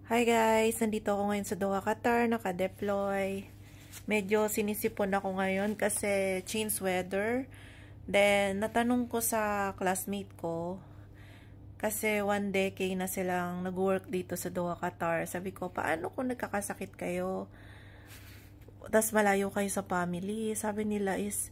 Hi guys! Nandito ako ngayon sa Doha, Qatar. Naka-deploy. Medyo sinisipon ako ngayon kasi change weather. Then, natanong ko sa classmate ko kasi 1 decade na silang nag-work dito sa Doha, Qatar. Sabi ko, paano kung nagkakasakit kayo? Tas malayo kayo sa family. Sabi nila is,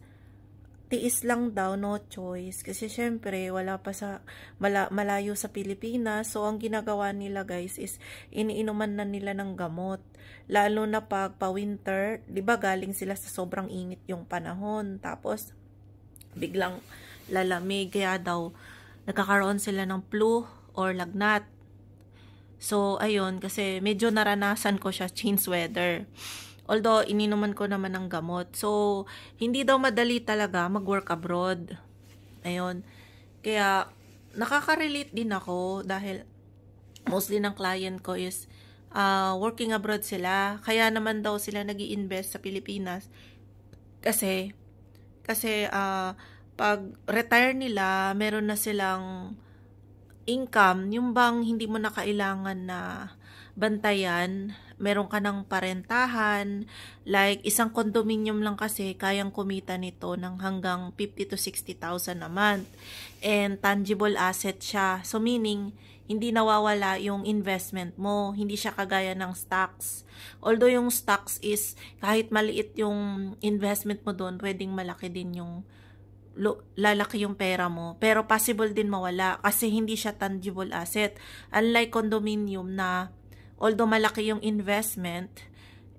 tiis lang daw, no choice. Kasi syempre, wala pa sa, malayo sa Pilipinas. So, ang ginagawa nila guys is, iniinuman na nila ng gamot. Lalo na pag pa-winter, di ba galing sila sa sobrang init yung panahon. Tapos, biglang lalamig. Kaya daw, nagkakaroon sila ng flu or lagnat. So, ayun, kasi medyo naranasan ko siya, change weather. Although, ininuman ko naman ng gamot. So, hindi daw madali talaga mag-work abroad. Ayun. Kaya, nakaka-relate din ako dahil mostly ng client ko is working abroad sila. Kaya naman daw sila nag-i-invest sa Pilipinas. Kasi pag retire nila, meron na silang income, yung bang hindi mo na kailangan na bantayan, meron ka ng parentahan, like isang condominium lang kasi kayang kumita nito ng hanggang 50 to 60,000 a month. And tangible asset siya. So meaning, hindi nawawala yung investment mo. Hindi siya kagaya ng stocks. Although yung stocks is, kahit maliit yung investment mo doon, pwedeng malaki din yung lalaki yung pera mo, pero possible din mawala kasi hindi siya tangible asset. Unlike condominium na although malaki yung investment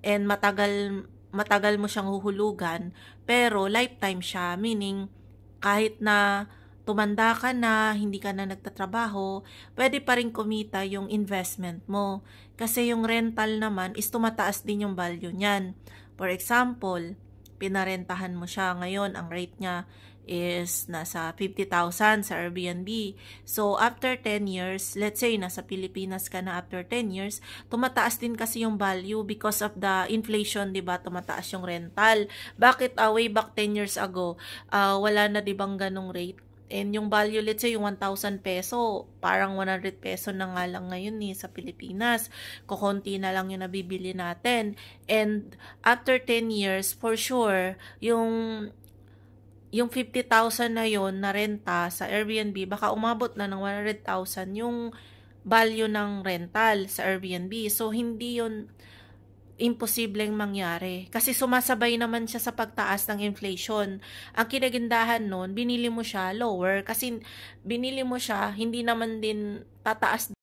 and matagal mo siyang huhulugan, pero lifetime siya, meaning kahit na tumanda ka na, hindi ka na nagtatrabaho, pwede pa rin kumita yung investment mo. Kasi yung rental naman is tumataas din yung value niyan. For example, pinarentahan mo siya ngayon, ang rate niya is nasa 50,000 sa Airbnb. So, after 10 years, let's say nasa Pilipinas ka na after 10 years, tumataas din kasi yung value because of the inflation, di ba? Tumataas yung rental. Bakit way back 10 years ago, wala na di bang ganong rate? And yung value, let's say, yung 1,000 peso, parang 100 peso na nga lang ngayon sa Pilipinas. Kukunti na lang yung nabibili natin. And after 10 years, for sure, yung 50,000 na yon na renta sa Airbnb, baka umabot na ng 100,000 yung value ng rental sa Airbnb. So, hindi yon imposibleng mangyari. Kasi sumasabay naman siya sa pagtaas ng inflation. Ang kinagandahan nun, binili mo siya lower. Kasi binili mo siya, hindi naman din tataas